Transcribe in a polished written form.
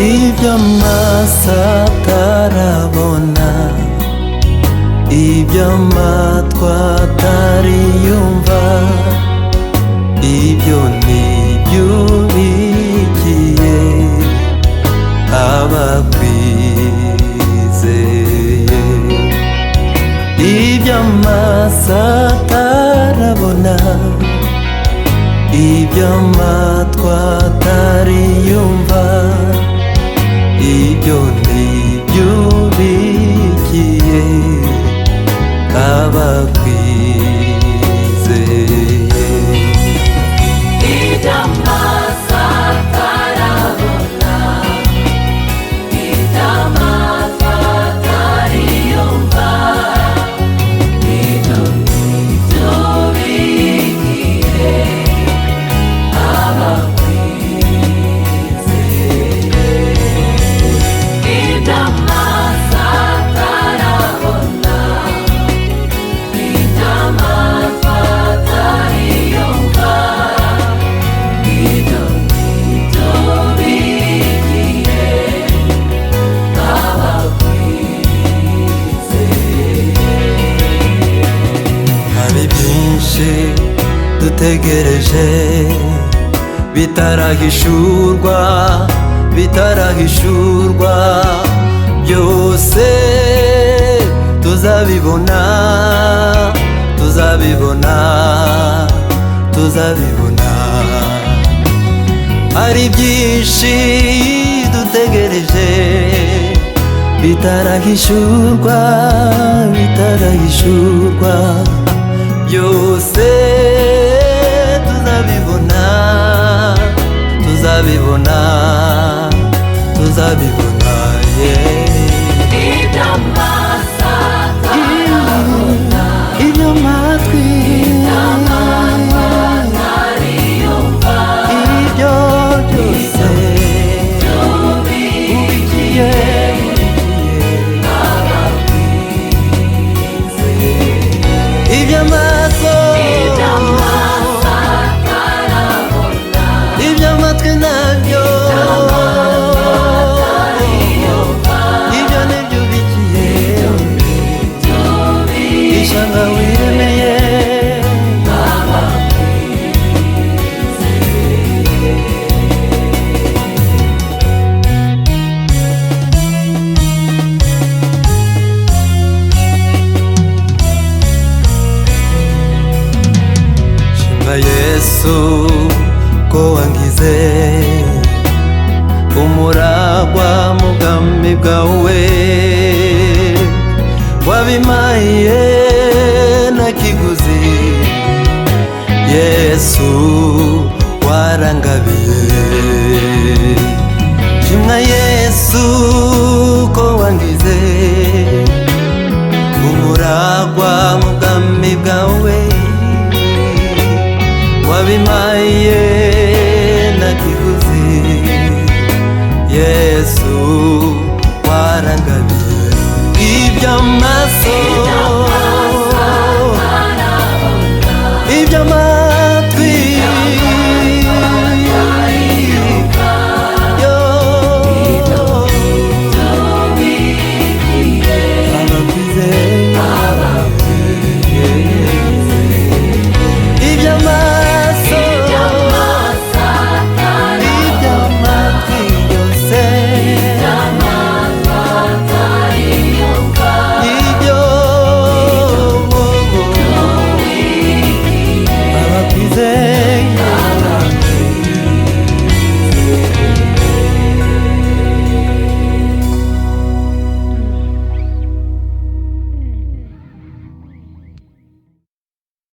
ibyo amaso atarabona, ibyo amatwi atariyumva, ibyo nibyo ubikiye abakwizeye. Ibyo amaso atarabona, ibyo amatwi atariyumva, ibyo nibyo ubikiye abakwizeye. Ibyo amaso atarabona, ibyo amatwi atariyumva, ibyo nibyo ubikiye abakwizeye. Ibyo amaso atarabona, ibyo amatwi atariyumva, ibyo nibyo ubikiye abakwizeye. Hari byinshi dutegereje bitarahishurwa, bitarahishurwa, byose tuzabibona, tuzabibona, tuzabibona. Hari byinshi dutegereje bitarahishurwa, bitarahishurwa, byose tuzabibona, tuzabibona, tuzabibona, Ibyo amaso atarabona, ibyo amatwi atariyumva, ibyo byose ubikiye ibyo amaso, ibyo amatwi nabyo, ibyo nibyo ubikiye ishyanga wiremeye. Shimwa Yesu ko wangize umuragwa mu bwami bwawe, wabimaye na kiguzi. Yesu warangabiye. Shimwa Yesu ko wangize umuragwa mu bwami bwawe, wabimaye na kiguzi. Yesu warangabiye. Ibyo amaso